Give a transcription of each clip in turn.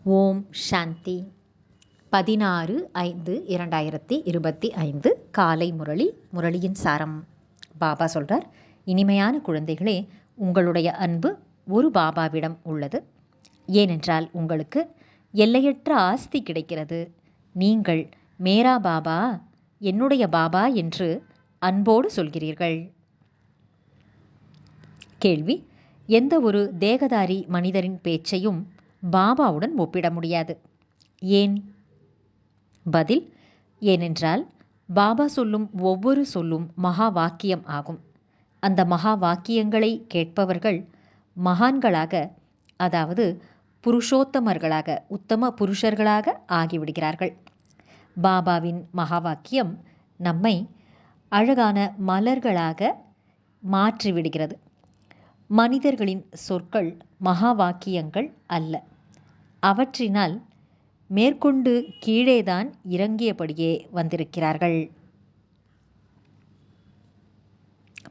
ஓம் சாந்தி. 16/5/2025 காலை முரளியின் சாரம். பாபா சொல்கிறார், இனிமையான குழந்தைகளே, உங்களுடைய அன்பு ஒரு பாபாவிடம் உள்ளது. ஏனென்றால் உங்களுக்கு எல்லையற்ற ஆஸ்தி கிடைக்கிறது. நீங்கள் மேரா பாபா, என்னுடைய பாபா என்று அன்போடு சொல்கிறீர்கள். கேள்வி: எந்த ஒரு தேகதாரி மனிதரின் பேச்சையும் பாபாவுடன் ஒப்பிட முடியாது. ஏன்? பதில்: ஏனென்றால் பாபா சொல்லும் ஒவ்வொரு சொல்லும் மகா வாக்கியம் ஆகும். அந்த மகா வாக்கியங்களை கேட்பவர்கள் மகான்களாக, அதாவது புருஷோத்தமர்களாக, உத்தம புருஷர்களாக ஆகிவிடுகிறார்கள். பாபாவின் மகா வாக்கியம் நம்மை அழகான மலர்களாக மாற்றிவிடுகிறது. மனிதர்களின் சொற்கள் மகா வாக்கியங்கள் அல்ல. அவற்றினால் மேற்கொண்டு கீழேதான் இறங்கியபடியே வந்திருக்கிறார்கள்.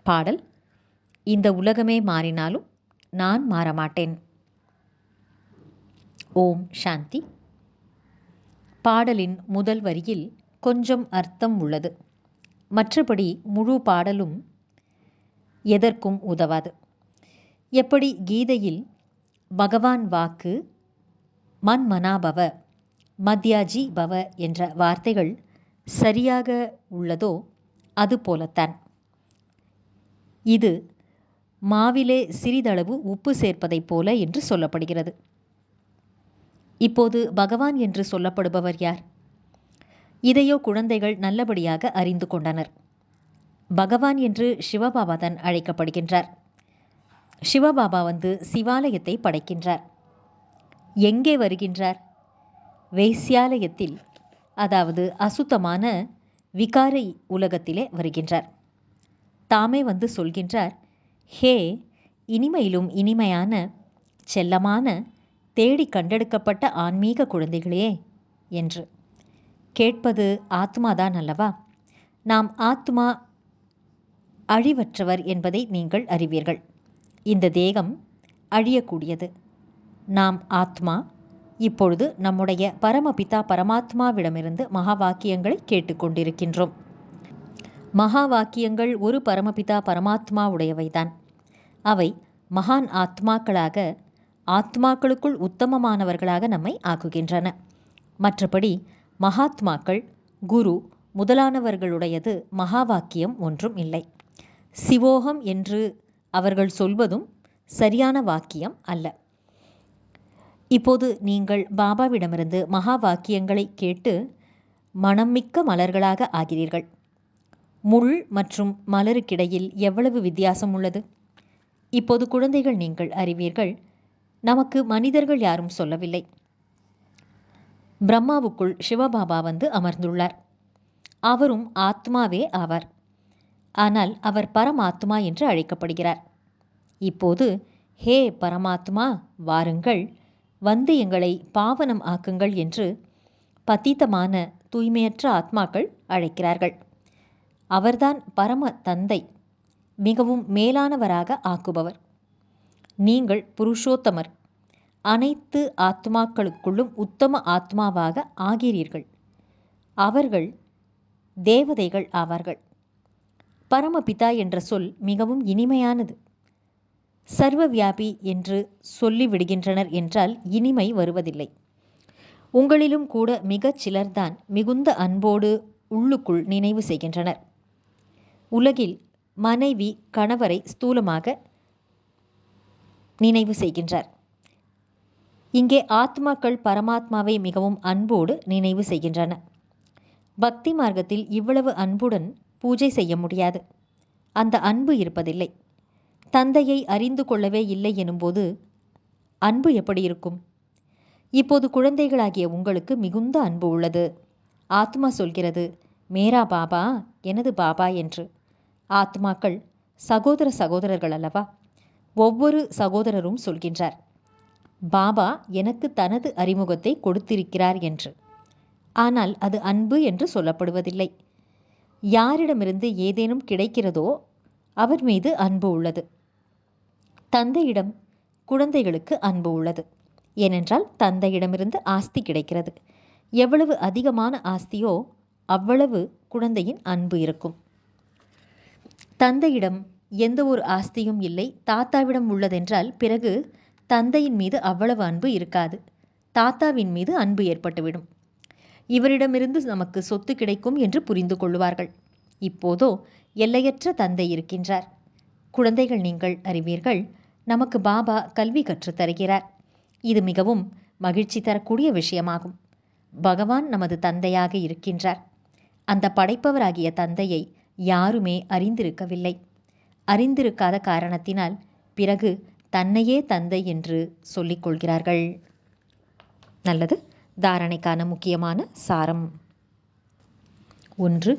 பாடல்: இந்த உலகமே மாறினாலும் நான் மாறமாட்டேன். ஓம் சாந்தி. பாடலின் முதல் வரியில் கொஞ்சம் அர்த்தம் உள்ளது. மற்றபடி முழு பாடலும் எதற்கும் உதவாது. எப்படி கீதையில் பகவான் வாக்கு மன்மனாபவ, மத்யாஜி பவ என்ற வார்த்தைகள் சரியாக உள்ளதோ அதுபோலத்தான் இது மாவிலே சிறிதளவு உப்பு சேர்ப்பதைப் போல என்று சொல்லப்படுகிறது. இப்போது பகவான் என்று சொல்லப்படுபவர் யார்? இதையோ குழந்தைகள் நல்லபடியாக அறிந்து கொண்டனர். பகவான் என்று சிவபாபா தான் அழைக்கப்படுகின்றார். சிவபாபா வந்து சிவாலயத்தை படைக்கின்றார். எங்கே வருகின்றார்? வேஸ்யாலயத்தில், அதாவது அசுத்தமான விகாரை உலகத்திலே வருகின்றார். தாமே வந்து சொல்கின்றார், ஹே இனிமையிலும் இனிமையான செல்லமான தேடி கண்டெடுக்கப்பட்ட ஆன்மீக குழந்தைகளே என்று. கேட்பது ஆத்மாதான் அல்லவா? நாம் ஆத்மா அழிவற்றவர் என்பதை நீங்கள் அறிவீர்கள். இந்த தேகம் அழியக்கூடியது. நாம் ஆத்மா. இப்பொழுது நம்முடைய பரமபிதா பரமாத்மாவிடமிருந்து மகா வாக்கியங்களை கேட்டுக்கொண்டிருக்கின்றோம். மகா வாக்கியங்கள் ஒரு பரமபிதா பரமாத்மா உடையவைதான். அவை மகான் ஆத்மாக்களாக, ஆத்மாக்களுக்குள் உத்தமமானவர்களாக நம்மை ஆக்குகின்றன. மற்றபடி மகாத்மாக்கள், குரு முதலானவர்களுடையது மகா வாக்கியம் ஒன்றும் இல்லை. சிவோகம் என்று அவர்கள் சொல்வதும் சரியான வாக்கியம் அல்ல. இப்போது நீங்கள் பாபாவிடமிருந்து மகா வாக்கியங்களை கேட்டு மனம்மிக்க மலர்களாக ஆகிறீர்கள். முள் மற்றும் மலருக்கிடையில் எவ்வளவு வித்தியாசம் உள்ளது? இப்போது குழந்தைகள், நீங்கள் அறிவீர்கள், நமக்கு மனிதர்கள் யாரும் சொல்லவில்லை. பிரம்மாவுக்குள் சிவபாபா வந்து அமர்ந்துள்ளார். அவரும் ஆத்மாவே ஆவார். ஆனால் அவர் பரமாத்மா என்று அழைக்கப்படுகிறார். இப்போது, ஹே பரமாத்மா, வாருங்கள், வந்து எங்களை பாவனம் ஆக்குங்கள் என்று பதீதமான தூய்மையற்ற ஆத்மாக்கள் அழைக்கிறார்கள். அவர்தான் பரம தந்தை, மிகவும் மேலானவராக ஆக்குபவர். நீங்கள் புருஷோத்தமர், அனைத்து ஆத்மாக்களுக்குள்ளும் உத்தம ஆத்மாவாக ஆகிறீர்கள். அவர்கள் தேவதைகள் ஆவார்கள். பரமபிதா என்ற சொல் மிகவும் இனிமையானது. சர்வவியாபி என்று சொல்லிவிடுகின்றனர் என்றால் இனிமை வருவதில்லை. உங்களிலும் கூட மிகச் சிலர்தான் மிகுந்த அன்போடு உள்ளுக்குள் நினைவு செய்கின்றனர். உலகில் மனைவி கணவரை ஸ்தூலமாக நினைவு செய்கின்றார். இங்கே ஆத்மாக்கள் பரமாத்மாவை மிகவும் அன்போடு நினைவு செய்கின்றன. பக்தி மார்க்கத்தில் இவ்வளவு அன்புடன் பூஜை செய்ய முடியாது. அந்த அன்பு இருப்பதில்லை. தந்தையை அறிந்து கொள்ளவே இல்லை எனும்போது அன்பு எப்படி இருக்கும்? இப்போது குழந்தைகளாகிய உங்களுக்கு மிகுந்த அன்பு உள்ளது. ஆத்மா சொல்கிறது, மேரா பாபா, எனது பாபா என்று. ஆத்மாக்கள் சகோதர சகோதரர்கள் அல்லவா? ஒவ்வொரு சகோதரரும் சொல்கின்றார், பாபா எனக்கு தனது அறிமுகத்தை கொடுத்திருக்கிறார் என்று. ஆனால் அது அன்பு என்று சொல்லப்படுவதில்லை. யாரிடமிருந்து ஏதேனும் கிடைக்கிறதோ அவர் மீது அன்பு உள்ளது. தந்தையிடம் குழந்தைகளுக்கு அன்பு உள்ளது. ஏனென்றால் தந்தையிடமிருந்து ஆஸ்தி கிடைக்கிறது. எவ்வளவு அதிகமான ஆஸ்தியோ அவ்வளவு குழந்தையின் அன்பு இருக்கும். தந்தையிடம் எந்த ஒரு ஆஸ்தியும் இல்லை, தாத்தாவிடம் உள்ளதென்றால் பிறகு தந்தையின் மீது அவ்வளவு அன்பு இருக்காது, தாத்தாவின் மீது அன்பு ஏற்பட்டுவிடும். இவரிடமிருந்து நமக்கு சொத்து கிடைக்கும் என்று புரிந்து கொள்வார்கள். இப்போதோ எல்லையற்ற தந்தை இருக்கின்றார். குழந்தைகள், நீங்கள் அறிவீர்கள், நமக்கு பாபா கல்வி கற்றுத் தருகிறார். இது மிகவும் மகிழ்ச்சி தரக்கூடிய விஷயமாகும். பகவான் நமது தந்தையாக இருக்கின்றார். அந்த படைப்பவராகிய தந்தையை யாருமே அறிந்திருக்கவில்லை. அறிந்திருக்காத காரணத்தினால் பிறகு தன்னையே தந்தை என்று சொல்லிக் கொள்கிறார்கள். நல்லது. தாரணைக்கான முக்கியமான சாரம். 1.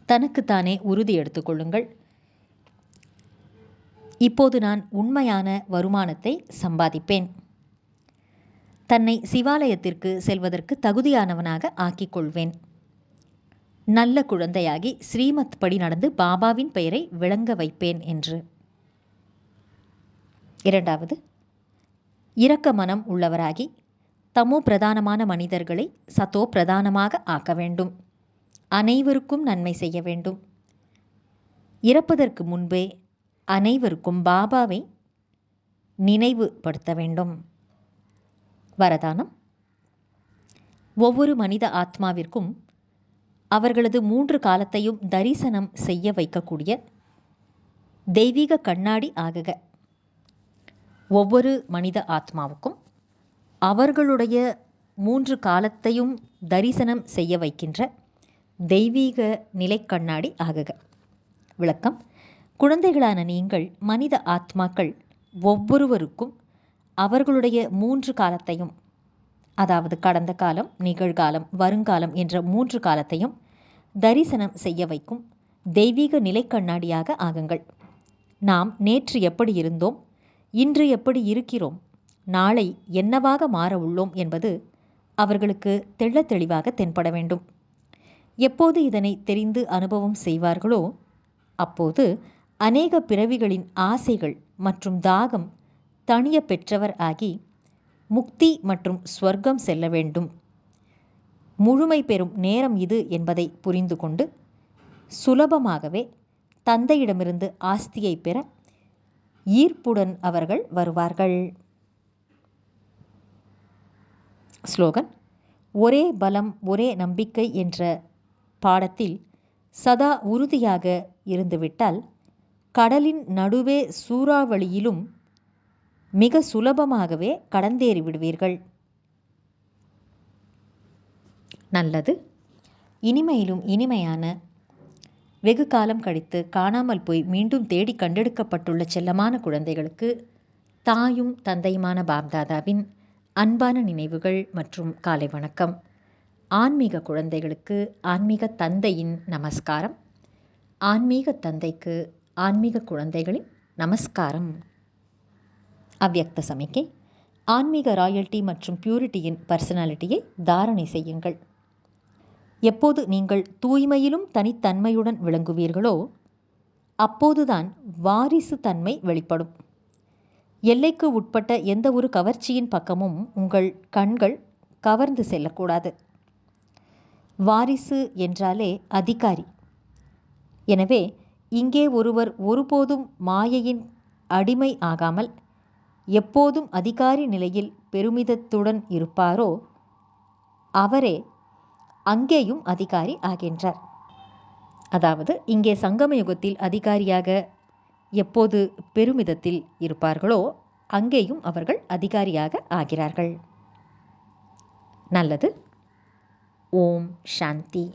தனக்குத்தானே உறுதி எடுத்துக்கொள்ளுங்கள். இப்போது நான் உண்மையான வருமானத்தை சம்பாதிப்பேன். தன்னை சிவாலயத்திற்கு செல்வதற்கு தகுதியானவனாக ஆக்கிக் கொள்வேன். நல்ல குழந்தையாகி ஸ்ரீமத் படி நடந்து பாபாவின் பெயரை விளங்க வைப்பேன் என்று. 2. இரக்க மனம் உள்ளவராகி தமோ பிரதானமான மனிதர்களை சத்தோ பிரதானமாக ஆக்க வேண்டும். அனைவருக்கும் நன்மை செய்ய வேண்டும். இறப்பதற்கு முன்பே அனைவருக்கும் பாபாவை நினைவுபடுத்த வேண்டும். வரதானம். ஒவ்வொரு மனித ஆத்மாவிற்கும் அவர்களது 3 காலத்தையும் தரிசனம் செய்ய வைக்கக்கூடிய தெய்வீக கண்ணாடி ஆகுக. ஒவ்வொரு மனித ஆத்மாவுக்கும் அவர்களுடைய 3 காலத்தையும் தரிசனம் செய்ய வைக்கின்ற தெய்வீக நிலைக்கண்ணாடி ஆகுக. விளக்கம். குழந்தைகளான நீங்கள் மனித ஆத்மாக்கள் ஒவ்வொருவருக்கும் அவர்களுடைய 3 காலத்தையும், அதாவது கடந்த காலம், நிகழ்காலம், வருங்காலம் என்ற 3 காலத்தையும் தரிசனம் செய்ய வைக்கும் தெய்வீக நிலைக்கண்ணாடியாக ஆகுங்கள். நாம் நேற்று எப்படி இருந்தோம், இன்று எப்படி இருக்கிறோம், நாளை என்னவாக மாற உள்ளோம் என்பது அவர்களுக்கு தெள்ளத் தெளிவாக தென்பட வேண்டும். எப்போது இதனை தெரிந்து அனுபவம் செய்வார்களோ அப்போது அநேக பிறவிகளின் ஆசைகள் மற்றும் தாகம் தணிய பெற்றவர் ஆகி முக்தி மற்றும் ஸ்வர்க்கம் செல்ல வேண்டும். முழுமை பெறும் நேரம் இது என்பதை புரிந்து கொண்டு சுலபமாகவே தந்தையிடமிருந்து ஆஸ்தியை பெற ஈர்ப்புடன் அவர்கள் வருவார்கள். ஸ்லோகன். ஒரே பலம் ஒரே நம்பிக்கை என்ற பாடத்தில் சதா உறுதியாக இருந்துவிட்டால் கடலின் நடுவே சூறாவளியிலும் மிக சுலபமாகவே கடந்தேறி விடுவீர்கள். நல்லது. இனிமையிலும் இனிமையான, வெகு காலம் கழித்து காணாமல் போய் மீண்டும் தேடி கண்டெடுக்கப்பட்டுள்ள செல்லமான குழந்தைகளுக்கு தாயும் தந்தையுமான பாப்தாதாவின் அன்பான நினைவுகள் மற்றும் காலை வணக்கம். ஆன்மீக குழந்தைகளுக்கு ஆன்மீக தந்தையின் நமஸ்காரம். ஆன்மீக தந்தைக்கு ஆன்மீக குழந்தைகளின் நமஸ்காரம். அவ்யக்த சமிக்கை. ஆன்மீக ராயல்டி மற்றும் பியூரிட்டியின் பர்சனாலிட்டியை தாரணை செய்யுங்கள். எப்போது நீங்கள் தூய்மையிலும் தனித்தன்மையுடன் விளங்குவீர்களோ அப்போதுதான் வாரிசு தன்மை வெளிப்படும். எல்லைக்கு உட்பட்ட எந்த ஒரு கவர்ச்சியின் பக்கமும் உங்கள் கண்கள் கவர்ந்து செல்லக்கூடாது. வாரிசு என்றாலே அதிகாரி. எனவே இங்கே ஒருவர் ஒருபோதும் மாயையின் அடிமை ஆகாமல் எப்போதும் அதிகாரி நிலையில் பெருமிதத்துடன் இருப்பாரோ அவரே அங்கேயும் அதிகாரி ஆகின்றார். அதாவது இங்கே சங்கம யுகத்தில் அதிகாரியாக எப்போது பெருமிதத்தில் இருப்பார்களோ அங்கேயும் அவர்கள் அதிகாரியாக ஆகிறார்கள். நல்லது. ஓம் சாந்தி.